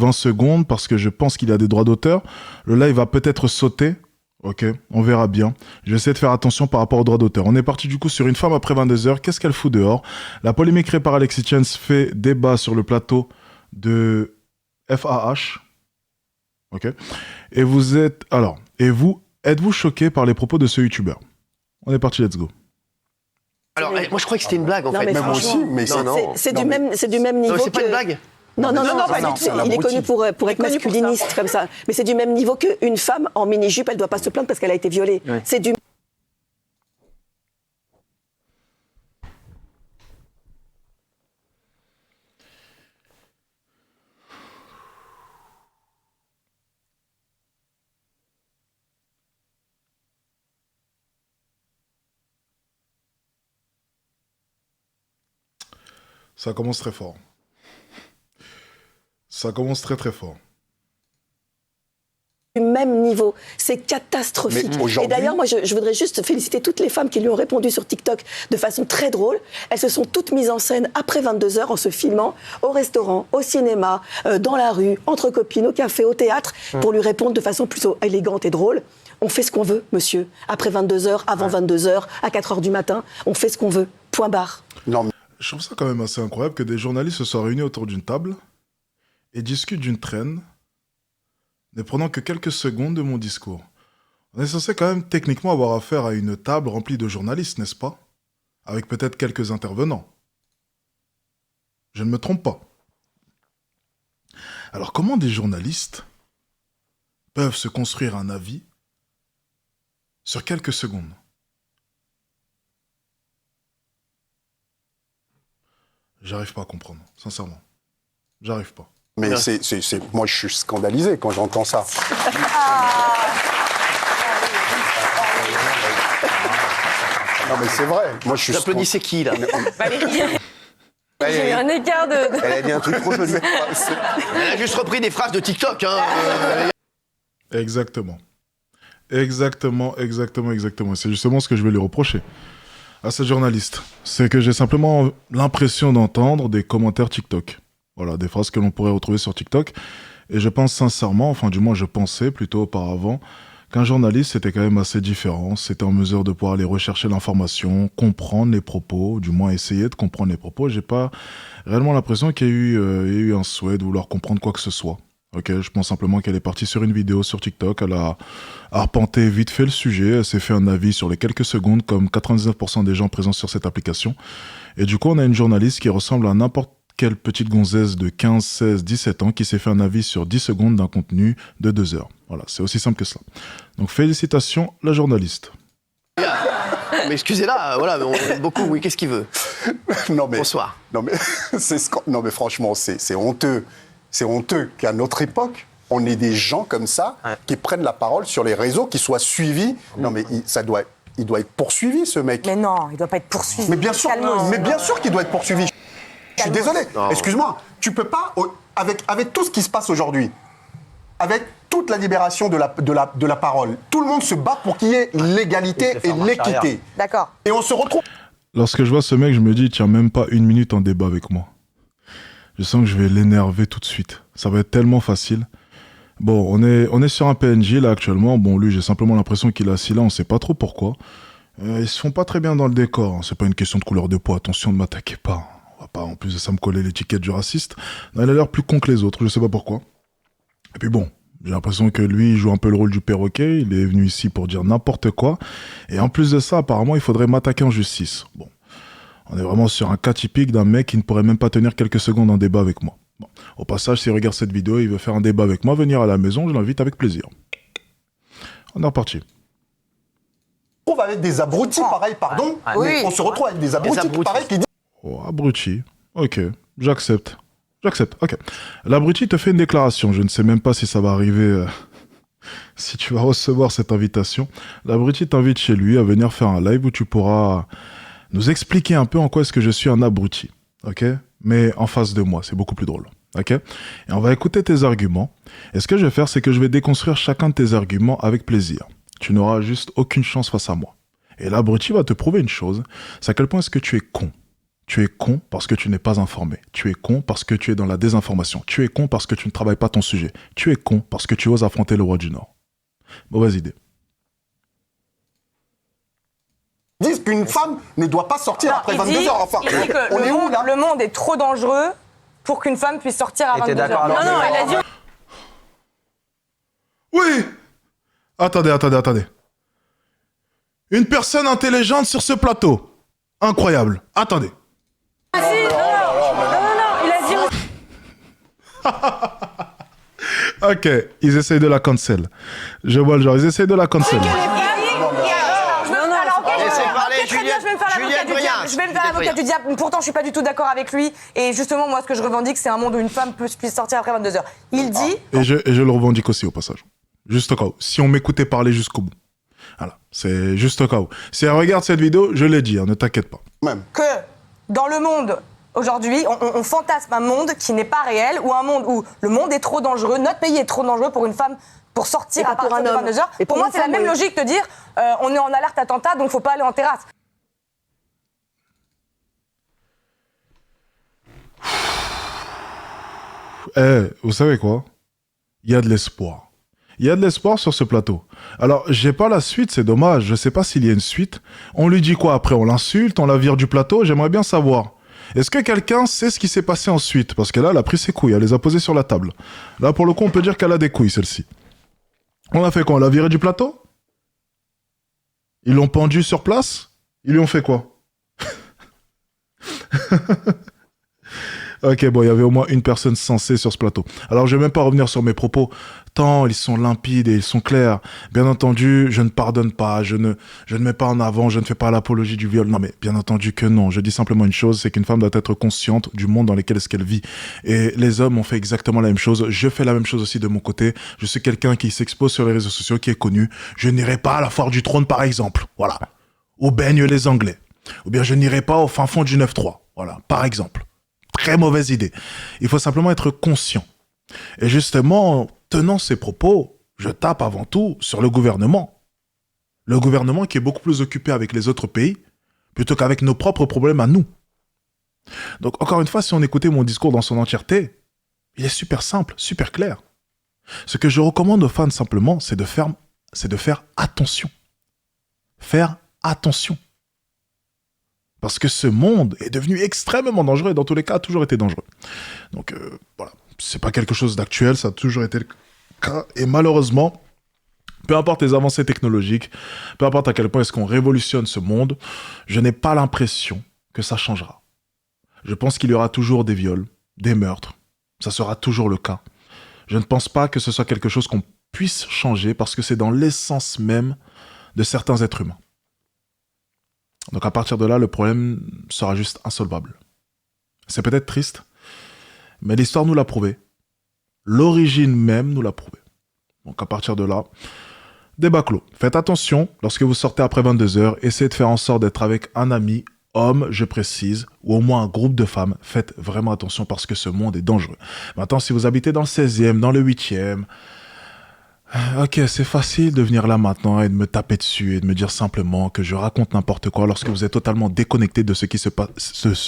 20 secondes parce que je pense qu'il y a des droits d'auteur. Le live va peut-être sauter. Ok, on verra bien. Je vais essayer de faire attention par rapport aux droits d'auteur. On est parti du coup sur une femme après 22 heures. Qu'est-ce qu'elle fout dehors? La polémique créée par Alexis Chance fait débat sur le plateau de FAH. Ok. Et vous êtes... Alors, et vous, êtes-vous choqué par les propos de ce youtubeur? On est parti, let's go. Alors, moi je croyais que c'était une blague en fait. Mais Même moi aussi, mais c'est du même niveau. c'est pas une blague. Non, il est connu pour être masculiniste comme ça. Mais c'est du même niveau qu'une femme en mini-jupe, elle ne doit pas se plaindre parce qu'elle a été violée. Ouais. C'est du... Ça commence très fort. Ça commence très très fort. Du même niveau, c'est catastrophique. Et d'ailleurs, moi, je voudrais juste féliciter toutes les femmes qui lui ont répondu sur TikTok de façon très drôle. Elles se sont toutes mises en scène après 22 heures en se filmant au restaurant, au cinéma, dans la rue, entre copines, au café, au théâtre, pour lui répondre de façon plutôt élégante et drôle. On fait ce qu'on veut, monsieur. Après 22 heures, avant 22 heures, à 4 heures du matin, on fait ce qu'on veut. Point barre. Non, mais... Je trouve ça quand même assez incroyable que des journalistes se soient réunis autour d'une table et discutent d'une traîne, ne prenant que quelques secondes de mon discours. On est censé quand même techniquement avoir affaire à une table remplie de journalistes, n'est-ce pas? Avec peut-être quelques intervenants. Je ne me trompe pas. Alors comment des journalistes peuvent se construire un avis sur quelques secondes? J'arrive pas à comprendre, sincèrement. J'arrive pas. Mais moi, je suis scandalisé quand j'entends ça. Non, mais c'est vrai. Moi, je suis. J'applaudissais qui, là? Valérie. J'ai eu un écart de... Elle a dit un truc trop joli. Elle a juste repris des phrases de TikTok, hein. Exactement. Exactement. C'est justement ce que je vais lui reprocher à ce journaliste. C'est que j'ai simplement l'impression d'entendre des commentaires TikTok. Voilà, des phrases que l'on pourrait retrouver sur TikTok. Et je pense sincèrement, enfin du moins je pensais plutôt auparavant, qu'un journaliste c'était quand même assez différent. C'était en mesure de pouvoir aller rechercher l'information, comprendre les propos, du moins essayer de comprendre les propos. J'ai pas réellement l'impression qu'il y ait eu un souhait de vouloir comprendre quoi que ce soit. Ok, je pense simplement qu'elle est partie sur une vidéo sur TikTok, elle a arpenté vite fait le sujet, elle s'est fait un avis sur les quelques secondes comme 99% des gens présents sur cette application. Et du coup, on a une journaliste qui ressemble à n'importe quelle petite gonzesse de 15, 16, 17 ans qui s'est fait un avis sur 10 secondes d'un contenu de 2 heures. Voilà, c'est aussi simple que cela. Donc félicitations, la journaliste. Mais excusez-la, voilà, on aime beaucoup, oui, qu'est-ce qu'il veut? Non mais, bonsoir. Non mais franchement, c'est honteux. C'est honteux qu'à notre époque, on ait des gens comme ça qui prennent la parole sur les réseaux, qui soient suivis. Non mais il doit être poursuivi, ce mec. Mais non, il doit pas être poursuivi. Mais bien sûr qu'il doit être poursuivi. Je suis désolé. Excuse-moi, tu peux pas, avec tout ce qui se passe aujourd'hui, avec toute la libération de la parole, tout le monde se bat pour qu'il y ait l'égalité et l'équité. D'accord. Et on se retrouve... Lorsque je vois ce mec, je me dis, tiens, même pas une minute en débat avec moi. Je sens que je vais l'énerver tout de suite. Ça va être tellement facile. Bon, on est sur un PNJ là actuellement. Bon, lui, j'ai simplement l'impression qu'il est assis là, on sait pas trop pourquoi. Ils se font pas très bien dans le décor. Hein. C'est pas une question de couleur de peau, attention, ne m'attaquez pas. On va pas en plus de ça me coller l'étiquette du raciste. Non, il a l'air plus con que les autres, je sais pas pourquoi. Et puis bon, j'ai l'impression que lui, il joue un peu le rôle du perroquet. Il est venu ici pour dire n'importe quoi. Et en plus de ça, apparemment, il faudrait m'attaquer en justice. Bon. On est vraiment sur un cas typique d'un mec qui ne pourrait même pas tenir quelques secondes en débat avec moi. Bon. Au passage, s'il regarde cette vidéo, il veut faire un débat avec moi, venir à la maison, je l'invite avec plaisir. On est reparti. On va avec des abrutis pareils, pardon. Oui. On se retrouve avec des abrutis pareils qui disent... Oh, abruti. Ok, j'accepte. Ok. L'abruti te fait une déclaration. Je ne sais même pas si ça va arriver... si tu vas recevoir cette invitation. L'abruti t'invite chez lui à venir faire un live où tu pourras... nous expliquer un peu en quoi est-ce que je suis un abruti, ok? Mais en face de moi, c'est beaucoup plus drôle, ok? Et on va écouter tes arguments. Et ce que je vais faire, c'est que je vais déconstruire chacun de tes arguments avec plaisir. Tu n'auras juste aucune chance face à moi. Et l'abruti va te prouver une chose, c'est à quel point est-ce que tu es con. Tu es con parce que tu n'es pas informé. Tu es con parce que tu es dans la désinformation. Tu es con parce que tu ne travailles pas ton sujet. Tu es con parce que tu oses affronter le roi du Nord. Mauvaise idée. Disent qu'une femme ne doit pas sortir après 22 heures. Enfin, il dit que on est où là? le monde est trop dangereux pour qu'une femme puisse sortir à 22 heures. Non, il a dit... Oui! Attendez. Une personne intelligente sur ce plateau. Incroyable. Attendez. Ah si, non, il a dit... Ok, ils essayent de la cancel. Je vois le genre, ils essayent de la cancel. Je vais me faire l'avocat du diable. Pourtant, je suis pas du tout d'accord avec lui. Et justement, moi, ce que je revendique, c'est un monde où une femme puisse sortir après 22 heures. Il dit... Et je le revendique aussi au passage. Juste au cas où. Si on m'écoutait parler jusqu'au bout. Voilà, c'est juste au cas où. Si elle regarde cette vidéo, je l'ai dit, hein, ne t'inquiète pas. Même. Que dans le monde, aujourd'hui, on fantasme un monde qui n'est pas réel, ou un monde où le monde est trop dangereux, notre pays est trop dangereux pour une femme pour sortir à partir de 22 heures. Pour moi, c'est la même logique de dire on est en alerte attentat, donc faut pas aller en terrasse. Vous savez quoi? Il y a de l'espoir. Il y a de l'espoir sur ce plateau. Alors, j'ai pas la suite, c'est dommage. Je sais pas s'il y a une suite. On lui dit quoi après? On l'insulte, on la vire du plateau? J'aimerais bien savoir. Est-ce que quelqu'un sait ce qui s'est passé ensuite? Parce que là, elle a pris ses couilles, elle les a posées sur la table. Là, pour le coup, on peut dire qu'elle a des couilles, celle-ci. On a fait quoi? On l'a virée du plateau? Ils l'ont pendue sur place? Ils lui ont fait quoi? Ok, bon, il y avait au moins une personne sensée sur ce plateau. Alors, je vais même pas revenir sur mes propos, tant ils sont limpides et ils sont clairs. Bien entendu, je ne pardonne pas, je ne mets pas en avant, je ne fais pas l'apologie du viol. Non, mais bien entendu que non. Je dis simplement une chose, c'est qu'une femme doit être consciente du monde dans lequel est-ce qu'elle vit. Et les hommes ont fait exactement la même chose. Je fais la même chose aussi de mon côté. Je suis quelqu'un qui s'expose sur les réseaux sociaux, qui est connu. Je n'irai pas à la foire du trône, par exemple. Voilà. Où baignent les Anglais. Ou bien je n'irai pas au fin fond du 9-3. Voilà, par exemple. Très mauvaise idée. Il faut simplement être conscient. Et justement, tenant ces propos, je tape avant tout sur le gouvernement. Le gouvernement qui est beaucoup plus occupé avec les autres pays plutôt qu'avec nos propres problèmes à nous. Donc, encore une fois, si on écoutait mon discours dans son entièreté, il est super simple, super clair. Ce que je recommande aux fans simplement, c'est de faire attention. Faire attention. Parce que ce monde est devenu extrêmement dangereux et dans tous les cas a toujours été dangereux. Donc voilà, c'est pas quelque chose d'actuel, ça a toujours été le cas. Et malheureusement, peu importe les avancées technologiques, peu importe à quel point est-ce qu'on révolutionne ce monde, je n'ai pas l'impression que ça changera. Je pense qu'il y aura toujours des viols, des meurtres. Ça sera toujours le cas. Je ne pense pas que ce soit quelque chose qu'on puisse changer parce que c'est dans l'essence même de certains êtres humains. Donc à partir de là, le problème sera juste insolvable. C'est peut-être triste, mais l'histoire nous l'a prouvé. L'origine même nous l'a prouvé. Donc à partir de là, débat clos. Faites attention, lorsque vous sortez après 22 heures, essayez de faire en sorte d'être avec un ami, homme, je précise, ou au moins un groupe de femmes. Faites vraiment attention parce que ce monde est dangereux. Maintenant, si vous habitez dans le 16e, dans le 8e, ok, c'est facile de venir là maintenant et de me taper dessus et de me dire simplement que je raconte n'importe quoi lorsque vous êtes totalement déconnecté de ce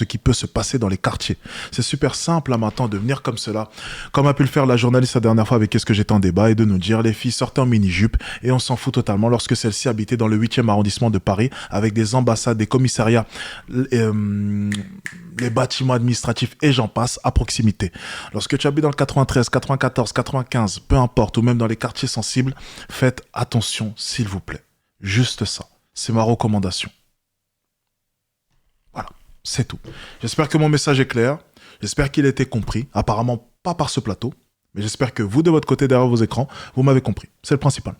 qui peut se passer dans les quartiers. C'est super simple là maintenant de venir comme cela, comme a pu le faire la journaliste la dernière fois avec Qu'est-ce que j'étais en débat et de nous dire les filles sortaient en mini-jupe et on s'en fout totalement lorsque celle-ci habitait dans le 8e arrondissement de Paris avec des ambassades, des commissariats, les bâtiments administratifs et j'en passe à proximité. Lorsque tu habites dans le 93, 94, 95, peu importe, ou même dans les quartiers sensibles, faites attention s'il vous plaît. Juste ça. C'est ma recommandation. Voilà, c'est tout. J'espère que mon message est clair. J'espère qu'il a été compris. Apparemment pas par ce plateau, mais j'espère que vous de votre côté derrière vos écrans, vous m'avez compris. C'est le principal.